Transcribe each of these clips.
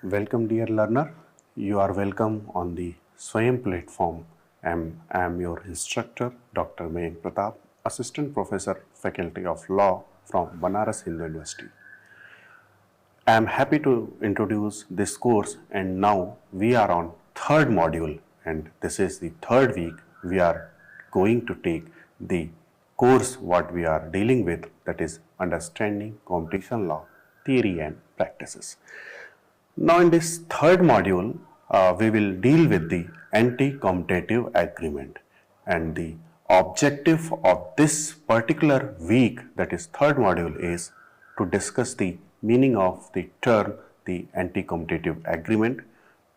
Welcome, dear learner. You are welcome on the Swayam platform. I am your instructor, Dr. Mayank Pratap, Assistant Professor, Faculty of Law from Banaras Hindu University. I am happy to introduce this course, and now we are on third module, and this is the third week. We are going to take the course what we are dealing with, that is understanding competition law theory and practices. Now in this third module, we will deal with the anti-competitive agreement, and the objective of this particular week, that is third module, is to discuss the meaning of the term the anti-competitive agreement,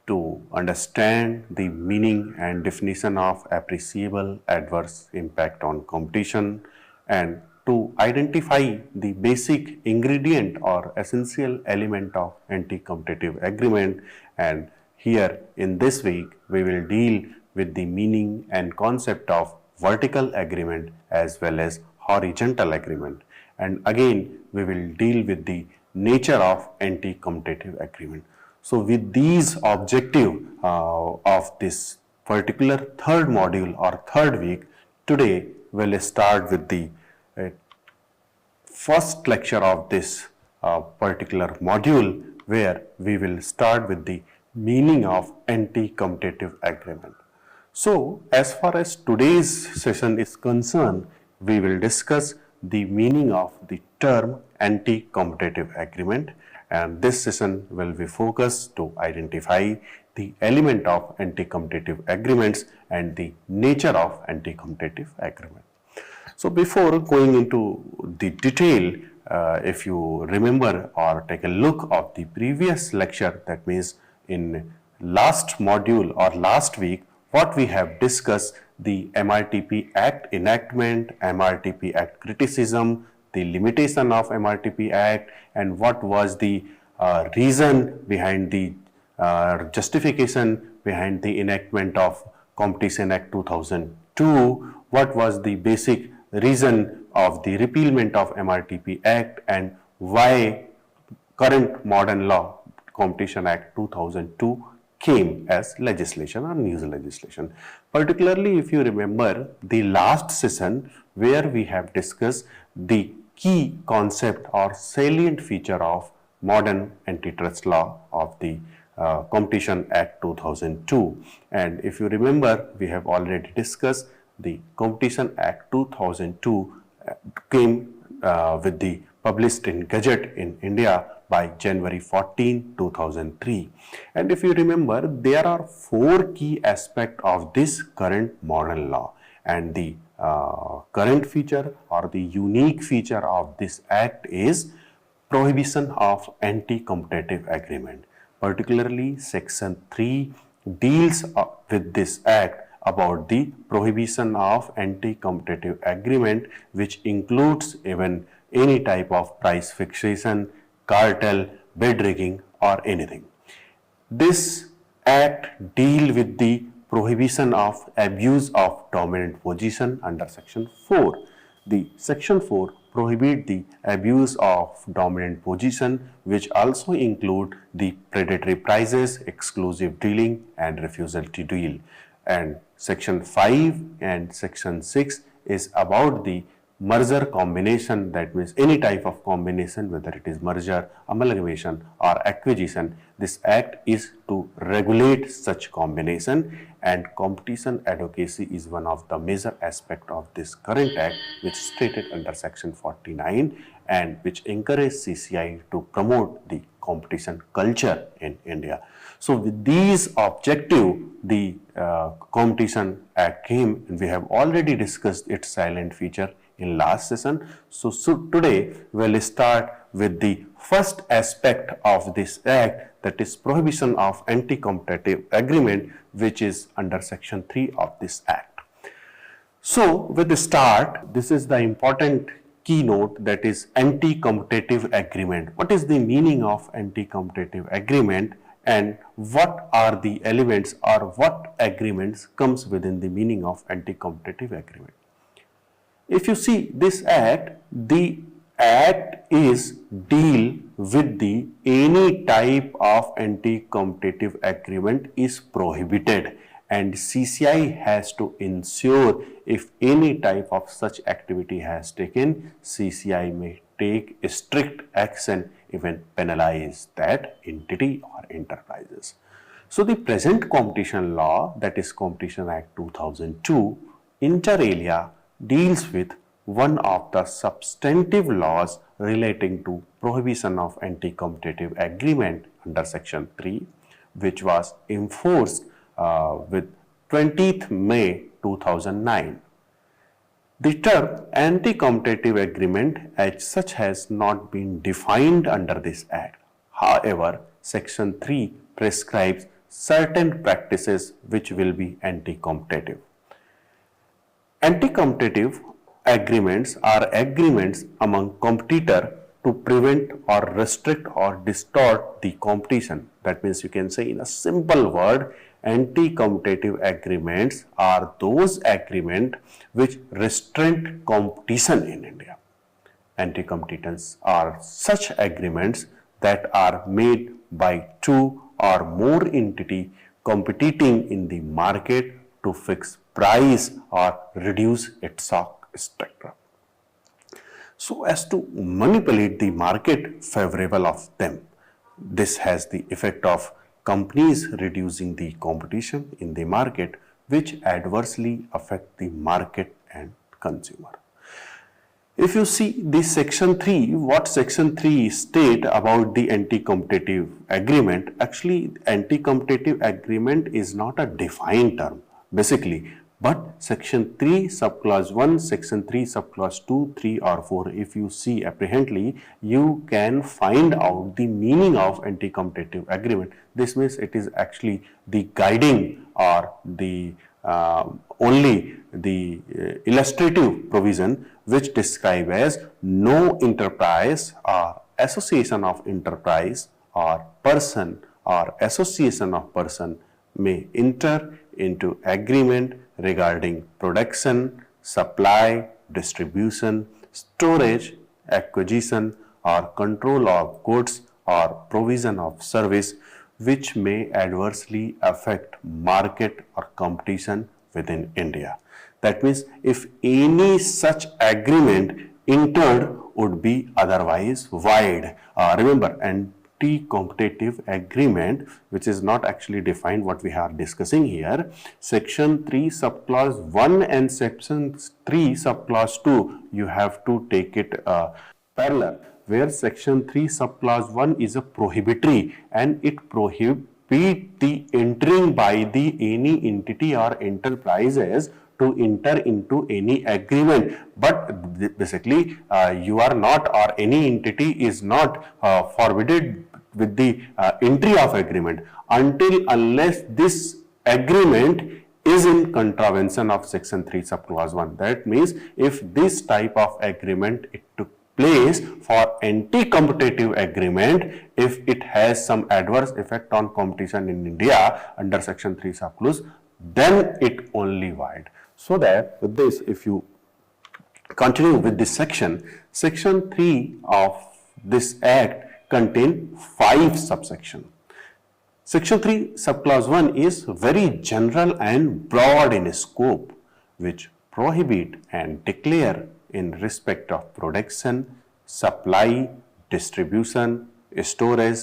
to understand the meaning and definition of appreciable adverse impact on competition, and to identify the basic ingredient or essential element of anti-competitive agreement. And here in this week we will deal with the meaning and concept of vertical agreement as well as horizontal agreement, and again we will deal with the nature of anti-competitive agreement. So with these objective of this particular third module or third week, today we'll start with the first lecture of this particular module, where we will start with the meaning of anti-competitive agreement. So as far as today's session is concerned, we will discuss the meaning of the term anti-competitive agreement, and this session will be focused to identify the element of anti-competitive agreements and the nature of anti-competitive agreement. So before going into the detail, if you remember or take a look of the previous lecture, that means in last module or last week, what we have discussed, the MRTP Act enactment, MRTP Act criticism, the limitation of MRTP Act, and what was the reason behind the justification behind the enactment of Competition Act 2002, what was the basic reason of the repealment of MRTP Act, and why current modern law Competition Act 2002 came as legislation or new legislation. Particularly if you remember the last session where we have discussed the key concept or salient feature of modern antitrust law of the Competition Act 2002, and if you remember, we have already discussed the Competition Act 2002 came with the published in Gazette in India by January 14, 2003. And if you remember, there are four key aspects of this current modern law, and the current feature or the unique feature of this act is prohibition of anti-competitive agreement. Particularly section 3 deals with this act about the prohibition of anti-competitive agreement, which includes even any type of price fixation, cartel, bid rigging or anything. This act deals with the prohibition of abuse of dominant position under section 4. The section 4 prohibit the abuse of dominant position, which also include the predatory prices, exclusive dealing and refusal to deal. And section 5 and section 6 is about the merger combination, that means any type of combination, whether it is merger, amalgamation or acquisition. This act is to regulate such combination, and competition advocacy is one of the major aspect of this current act, which is stated under section 49 and which encourages CCI to promote the competition culture in India. So with these objective, the Competition Act came, and we have already discussed its silent feature in last session. So today we will start with the first aspect of this act, that is prohibition of anti-competitive agreement, which is under section 3 of this act. So with the start, this is the important keynote, that is anti-competitive agreement. What is the meaning of anti-competitive agreement, and what are the elements or what agreements comes within the meaning of anti-competitive agreement? If you see this act, the Act is deal with the any type of anti-competitive agreement is prohibited, and CCI has to ensure if any type of such activity has taken, CCI may take strict action, even penalize that entity or enterprises. So the present competition law, that is Competition Act 2002, inter alia deals with one of the substantive laws relating to prohibition of anti-competitive agreement under section 3, which was enforced with 20th May 2009. The term anti-competitive agreement as such has not been defined under this act. However, section 3 prescribes certain practices which will be anti-competitive. Anti-competitive agreements are agreements among competitor to prevent or restrict or distort the competition. That means you can say in a simple word, anti-competitive agreements are those agreements which restrain competition in India. Anti-competence are such agreements that are made by two or more entities competing in the market to fix price or reduce its stock structure, so as to manipulate the market favorable of them. This has the effect of companies reducing the competition in the market, which adversely affect the market and consumer. If you see the section 3, what section 3 state about the anti-competitive agreement, actually anti-competitive agreement is not a defined term basically, but section 3 subclause 1, section 3 subclause 2, 3 or 4, if you see apprehensively, you can find out the meaning of anti-competitive agreement. This means it is actually the guiding or the only the illustrative provision which describe as no enterprise or association of enterprise or person or association of person may enter into agreement regarding production, supply, distribution, storage, acquisition or control of goods or provision of service which may adversely affect market or competition within India. That means if any such agreement entered would be otherwise void. Remember, anti-competitive agreement, which is not actually defined what we are discussing here, section 3 subclause 1 and section 3 subclause 2, you have to take it parallel, where section 3 subclause 1 is a prohibitory and it prohibits the entering by the any entity or enterprises to enter into any agreement, but basically you are not or any entity is not forbidden with the entry of agreement until unless this agreement is in contravention of section 3 subclause 1. That means if this type of agreement it took place for anti-competitive agreement, if it has some adverse effect on competition in India under section 3 subclause, then it only void. So that with this, if you continue with this section, section 3 of this act contain 5 subsections. Section 3 subclause 1 is very general and broad in scope, which prohibit and declare in respect of production, supply, distribution, storage,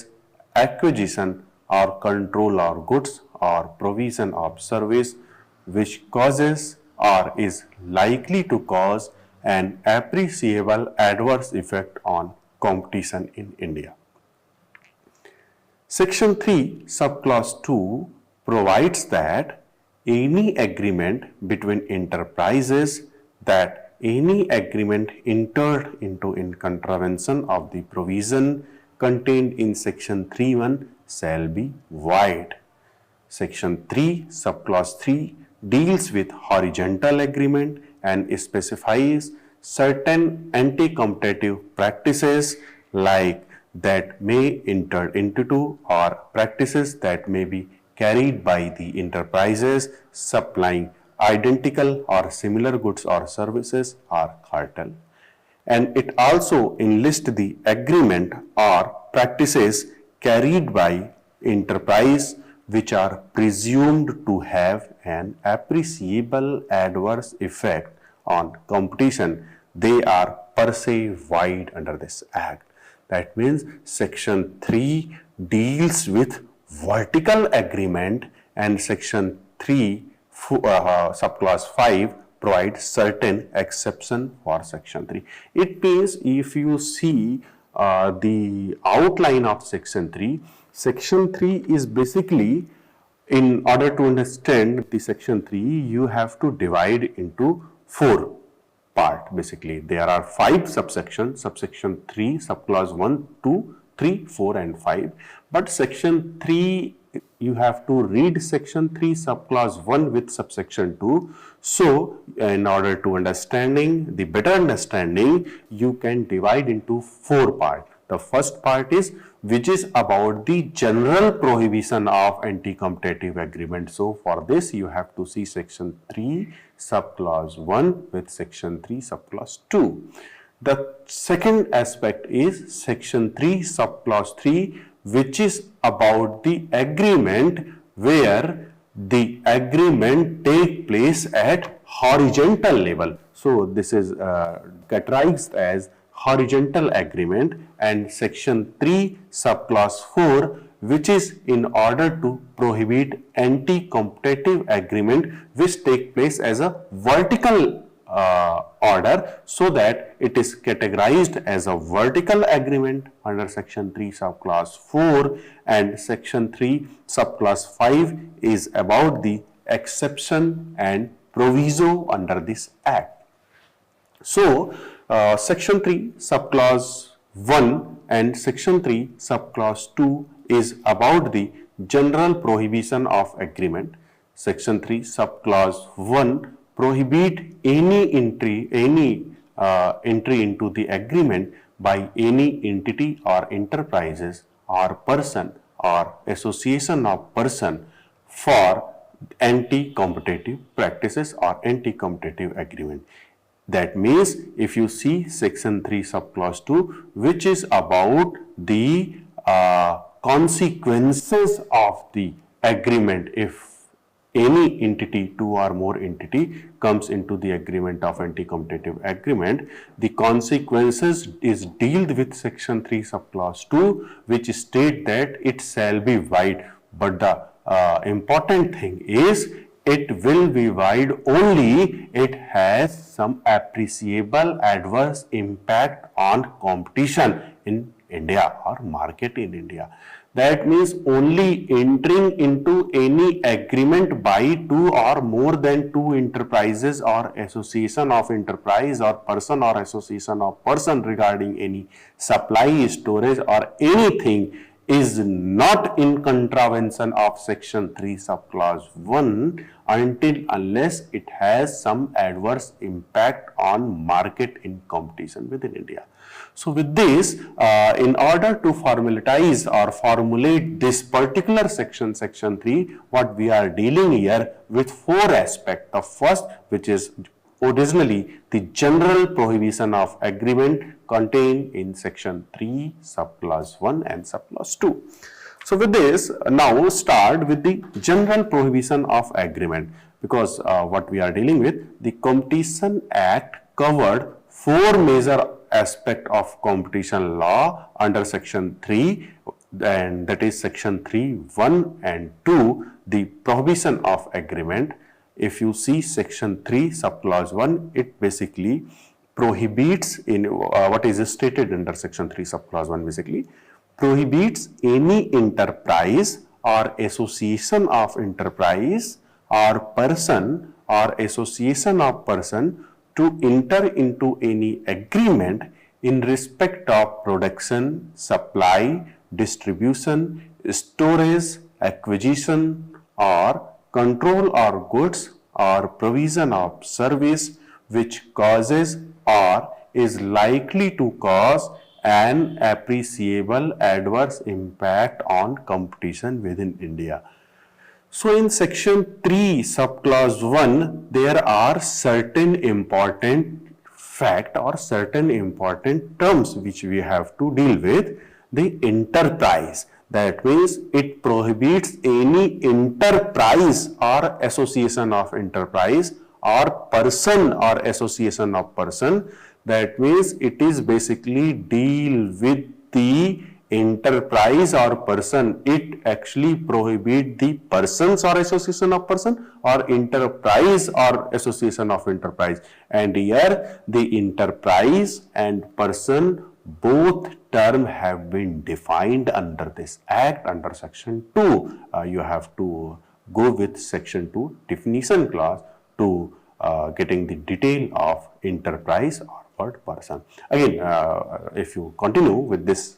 acquisition or control of goods or provision of service which causes or is likely to cause an appreciable adverse effect on competition in India. Section 3 subclause 2 provides that any agreement between enterprises that any agreement entered into in contravention of the provision contained in section 3(1) shall be void. Section 3 subclause 3 deals with horizontal agreement and specifies certain anti-competitive practices like that may enter into or practices that may be carried by the enterprises supplying identical or similar goods or services or cartel. and it also enlists the agreement or practices carried by enterprise which are presumed to have an appreciable adverse effect on competition. They are per se void under this act. That means section 3 deals with vertical agreement, and section 3 subclause 5 provides certain exception for section 3. It means if you see the outline of section 3 is basically, in order to understand the section 3, you have to divide into 4 part. Basically, there are 5 subsections, subsection 3, subclause 1, 2, 3, 4 and 5. But section 3, you have to read section 3 subclause 1 with subsection 2. So, in order to understanding, the better understanding, you can divide into 4 parts. The first part is which is about the general prohibition of anti-competitive agreement. So, for this you have to see section 3 subclause 1 with section 3 subclause 2. The second aspect is section 3 subclause 3, which is about the agreement where the agreement take place at horizontal level. So, this is categorized as horizontal agreement, and section 3 subclause 4, which is in order to prohibit anti-competitive agreement which take place as a vertical order, so that it is categorized as a vertical agreement under section 3 subclause 4, and section 3 subclause 5 is about the exception and proviso under this act. So, section 3 subclause 1 and section 3 subclause 2 is about the general prohibition of agreement. Section 3 subclause 1 prohibit any entry into the agreement by any entity or enterprises or person or association of person for anti-competitive practices or anti-competitive agreement. That means if you see section 3 subclause 2, which is about the consequences of the agreement if any entity, 2 or more entity comes into the agreement of anti-competitive agreement, the consequences is dealt with section 3 subclause 2, which state that it shall be wide. But the important thing is it will be wide only it has some appreciable adverse impact on competition in India or market in India. That means only entering into any agreement by 2 or more than 2 enterprises or association of enterprise or person or association of person regarding any supply, storage or anything is not in contravention of section 3 subclause 1 unless it has some adverse impact on market in competition within India. So, with this, in order to formulate this particular section, section 3, what we are dealing here with 4 aspects. The first, which is originally the general prohibition of agreement contained in section 3 subclause 1 and subclause 2. So, with this, now start with the general prohibition of agreement, because what we are dealing with, the Competition Act covered 4 major aspects of competition law under section 3, and that is section 3, 1 and 2, the prohibition of agreement. If you see section 3 subclause 1, it basically prohibits in what is stated under section 3 subclause 1 basically prohibits any enterprise or association of enterprise or person or association of person to enter into any agreement in respect of production, supply, distribution, storage, acquisition or control or goods or provision of service which causes or is likely to cause an appreciable adverse impact on competition within India. So, in section 3 subclause 1, there are certain important fact or certain important terms which we have to deal with. The enterprise, that means it prohibits any enterprise or association of enterprise or person or association of person. That means it is basically deal with the enterprise or person. It actually prohibit the persons or association of person or enterprise or association of enterprise. And here the enterprise and person, both term have been defined under this act under section 2. You have to go with section 2 definition clause to getting the detail of enterprise or word person. Again, if you continue with this,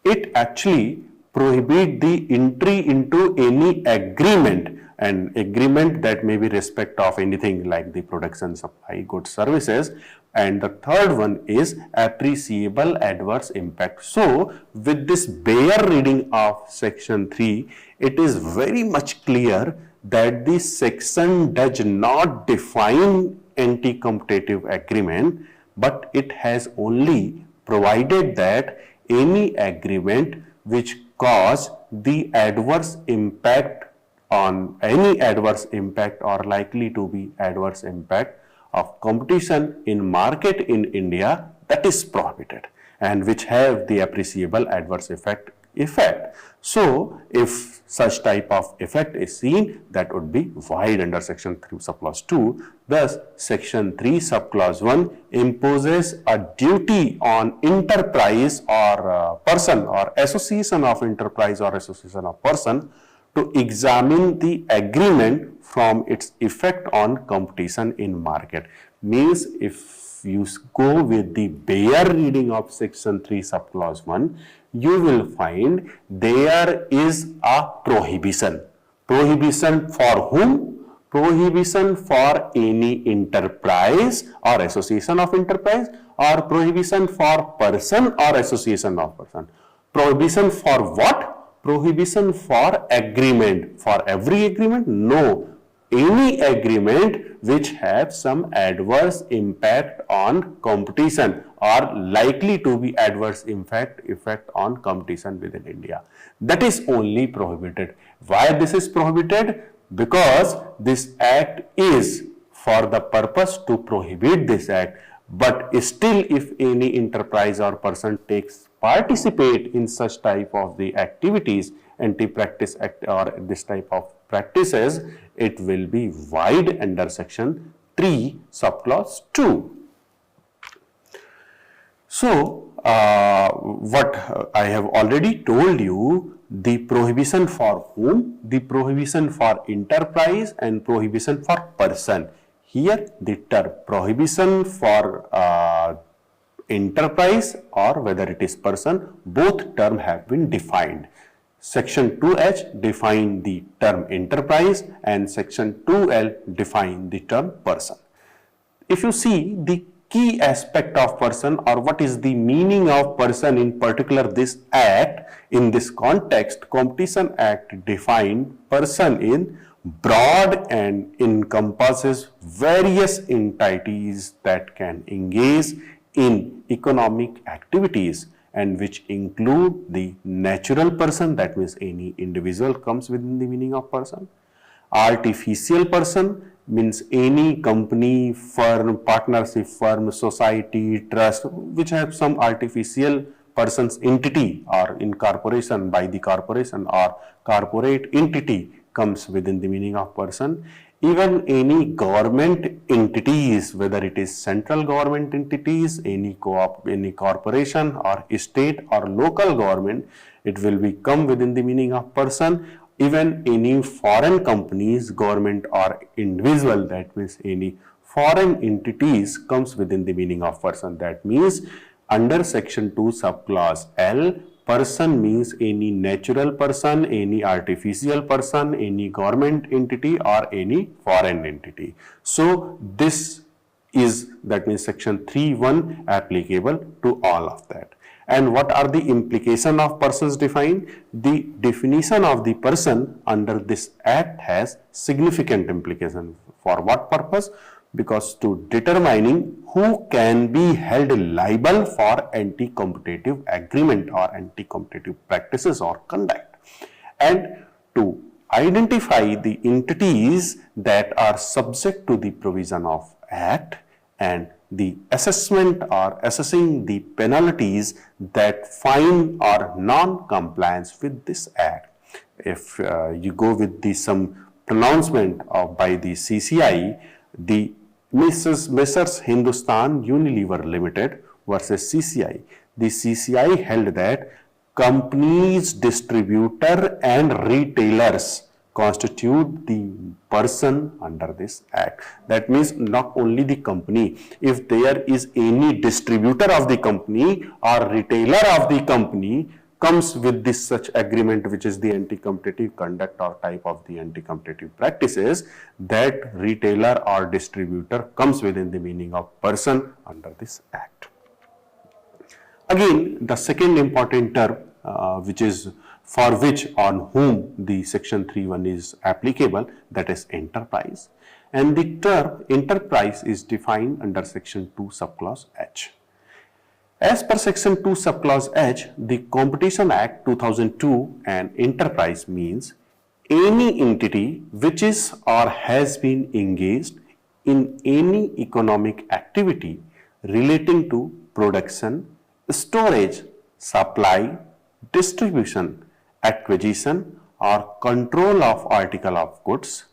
it actually prohibit the entry into any agreement, an agreement that may be respect of anything like the production, supply, goods, services. And the third one is appreciable adverse impact. So with this bare reading of section 3, it is very much clear that this section does not define anti-competitive agreement, but it has only provided that any agreement which cause the adverse impact on any adverse impact or likely to be adverse impact of competition in market in India, that is prohibited, and which have the appreciable adverse effect. So if such type of effect is seen, that would be void under section 3 subclause 2. Thus section 3 subclause 1 imposes a duty on enterprise or person or association of enterprise or association of person to examine the agreement from its effect on competition in market. Means if you go with the bare reading of section 3 subclause 1, you will find there is a prohibition. Prohibition for whom? Prohibition for any enterprise or association of enterprise, or prohibition for person or association of person. Prohibition for what? Prohibition for agreement. For every agreement? No. Any agreement which have some adverse impact on competition or likely to be adverse effect on competition within India. That is only prohibited. Why this is prohibited? Because this act is for the purpose to prohibit this act. But still, if any enterprise or person participate in such type of the activities, anti-practice act or this type of practices, it will be void under section 3 subclause 2. So what I have already told you, the prohibition for whom, the prohibition for enterprise and prohibition for person. Here the term prohibition for enterprise or whether it is person, both term have been defined. Section 2H define the term enterprise and section 2L define the term person. If you see the key aspect of person or what is the meaning of person in particular this act, in this context, Competition Act defined person in broad and encompasses various entities that can engage in economic activities, and which include the natural person, that means any individual comes within the meaning of person. Artificial person means any company, firm, partnership firm, society, trust, which have some artificial person's entity or incorporation by the corporation or corporate entity comes within the meaning of person. Even any government entities, whether it is central government entities, any corporation or state or local government, it will come within the meaning of person. Even any foreign companies, government or individual, that means any foreign entities comes within the meaning of person. That means under section 2 subclause L, person means any natural person, any artificial person, any government entity or any foreign entity. So this is, that means section 3(1) applicable to all of that. And what are the implication of persons defined? The definition of the person under this act has significant implication. For what purpose? because to determining who can be held liable for anti-competitive agreement or anti-competitive practices or conduct, and to identify the entities that are subject to the provision of Act, and the assessment or assessing the penalties that fine or non-compliance with this Act. If you go with some pronouncement by the CCI, the Messrs. Hindustan Unilever Limited versus CCI, the CCI held that companies, distributor and retailers constitute the person under this Act. That means not only the company, if there is any distributor of the company or retailer of the company comes with this such agreement, which is the anti-competitive conduct or type of the anti-competitive practices, that retailer or distributor comes within the meaning of person under this Act. Again, the second important term which is for which on whom the section 3(1) is applicable, that is enterprise, and the term enterprise is defined under section 2 subclause H. As per section 2 subclause H, the Competition Act 2002 and enterprise means any entity which is or has been engaged in any economic activity relating to production, storage, supply, distribution, acquisition or control of article of goods,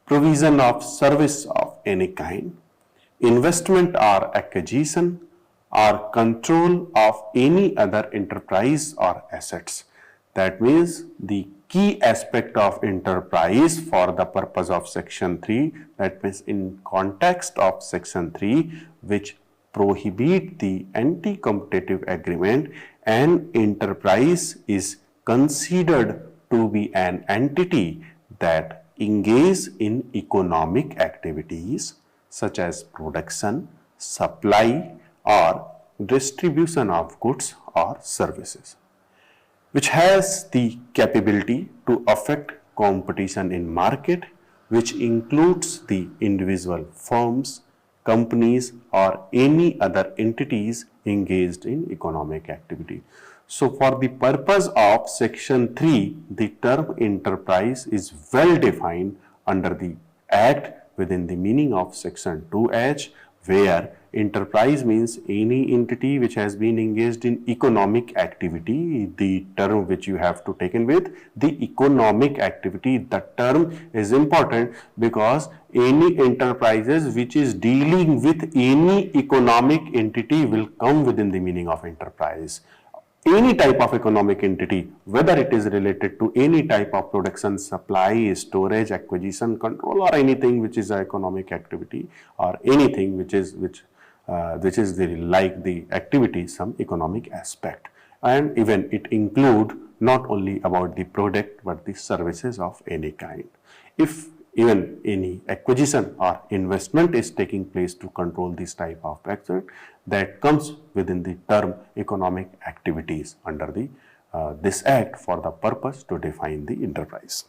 provision of service of any kind, investment or acquisition or control of any other enterprise or assets. That means the key aspect of enterprise for the purpose of section 3, that means in context of section 3, which prohibit the anti-competitive agreement, and enterprise is considered to be an entity that engage in economic activities such as production, supply or distribution of goods or services, which has the capability to affect competition in market, which includes the individual firms, companies or any other entities engaged in economic activity. So for the purpose of section 3, the term enterprise is well defined under the Act within the meaning of section 2H, where enterprise means any entity which has been engaged in economic activity. The term which you have to taken with the economic activity, the term is important because any enterprises which is dealing with any economic entity will come within the meaning of enterprise. Any type of economic entity, whether it is related to any type of production, supply, storage, acquisition, control or anything which is an economic activity, or anything which is the activity, some economic aspect, and even it include not only about the product but the services of any kind. If even any acquisition or investment is taking place to control this type of asset, that comes within the term economic activities under the this Act for the purpose to define the enterprise.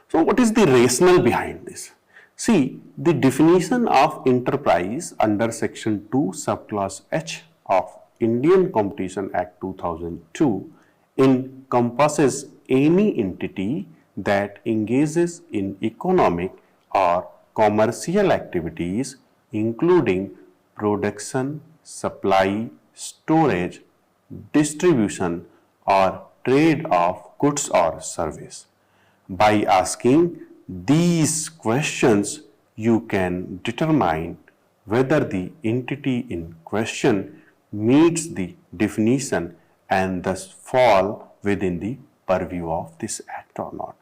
So what is the rationale behind this? See, the definition of enterprise under section 2 subclause H of Indian Competition Act 2002 encompasses any entity that engages in economic or commercial activities including production, supply, storage, distribution or trade of goods or service. By asking these questions, you can determine whether the entity in question meets the definition and thus fall within the purview of this Act or not.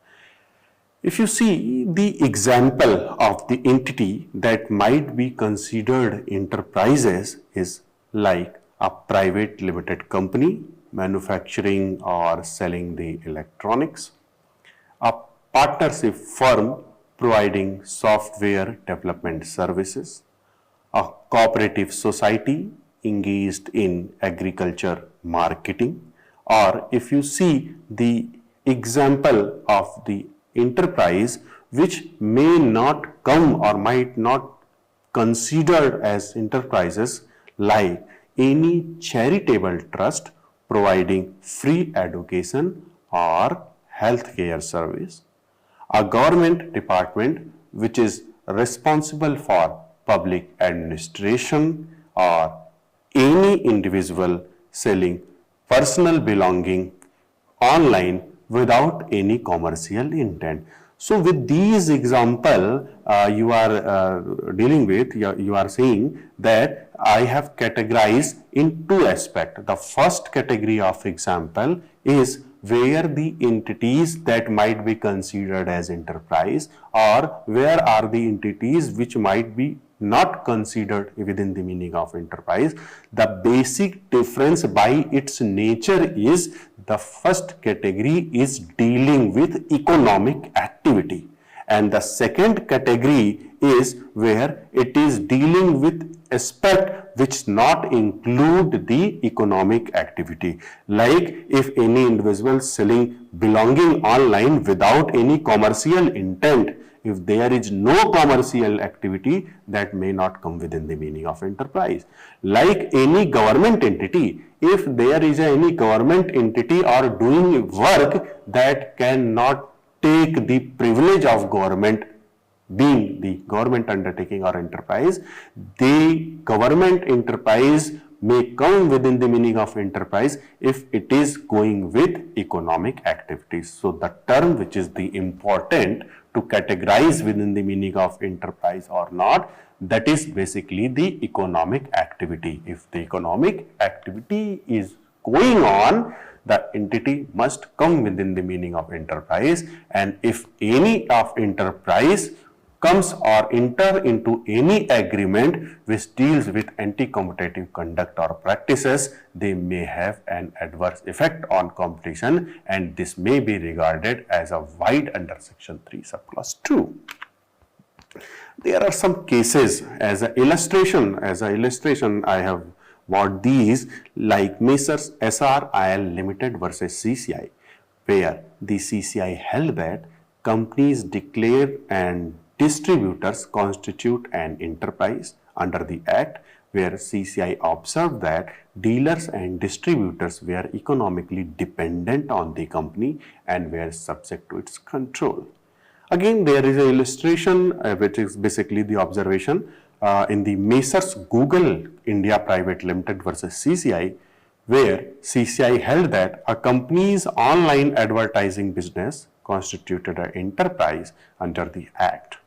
If you see the example of the entity that might be considered enterprises is like a private limited company manufacturing or selling the electronics, a partnership firm providing software development services, a cooperative society engaged in agriculture marketing, or if you see the example of the enterprise which may not come or might not considered as enterprises, like any charitable trust providing free education or healthcare service, a government department which is responsible for public administration, or any individual selling personal belonging online without any commercial intent. So with these example you are dealing with, you are saying that I have categorized in two aspects. The first category of example is where the entities that might be considered as enterprise, or where are the entities which might be not considered within the meaning of enterprise. The basic difference by its nature is the first category is dealing with economic activity, and the second category is where it is dealing with aspect which not include the economic activity. Like if any individual selling belonging online without any commercial intent, if there is no commercial activity, that may not come within the meaning of enterprise. Like any government entity, if there is any government entity or doing work that cannot take the privilege of government, being the government undertaking or enterprise, the government enterprise may come within the meaning of enterprise if it is going with economic activities. So the term which is the important to categorize within the meaning of enterprise or not, that is basically the economic activity. If the economic activity is going on, the entity must come within the meaning of enterprise, and if any of enterprise comes or enter into any agreement which deals with anti-competitive conduct or practices, they may have an adverse effect on competition, and this may be regarded as a void under section 3 subclause 2. There are some cases as an illustration. I have brought these, like Messrs SRIL Limited versus CCI, where the CCI held that companies declare and distributors constitute an enterprise under the Act, where CCI observed that dealers and distributors were economically dependent on the company and were subject to its control. Again, there is an illustration which is basically the observation in the Messrs Google India Private Limited versus CCI, where CCI held that a company's online advertising business constituted an enterprise under the Act.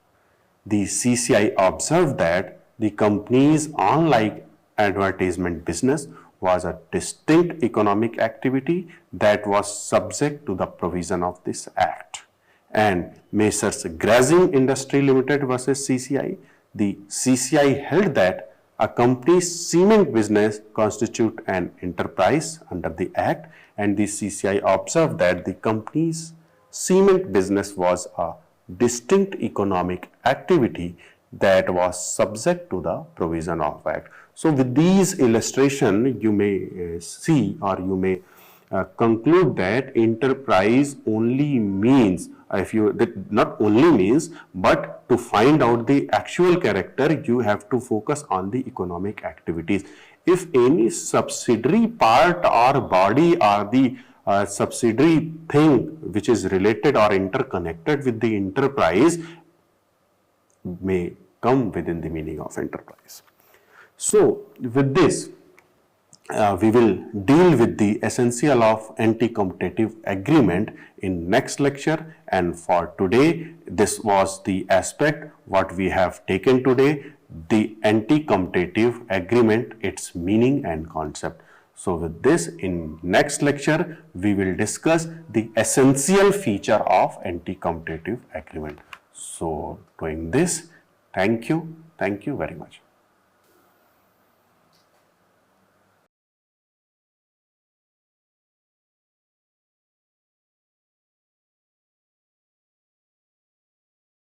The CCI observed that the company's online advertisement business was a distinct economic activity that was subject to the provision of this Act. And Messrs Grazing Industry Limited versus CCI, the CCI held that a company's cement business constitute an enterprise under the Act, and the CCI observed that the company's cement business was a distinct economic activity that was subject to the provision of Act. So with these illustration, you may see or you may conclude that enterprise only means, not only means, but to find out the actual character, you have to focus on the economic activities. If any subsidiary part or body or the subsidiary thing which is related or interconnected with the enterprise may come within the meaning of enterprise. So with this, we will deal with the essential of anti-competitive agreement in next lecture, and for today this was the aspect what we have taken today, the anti-competitive agreement, its meaning and concept. So with this, in next lecture we will discuss the essential feature of anti-competitive agreement. So doing this, thank you very much.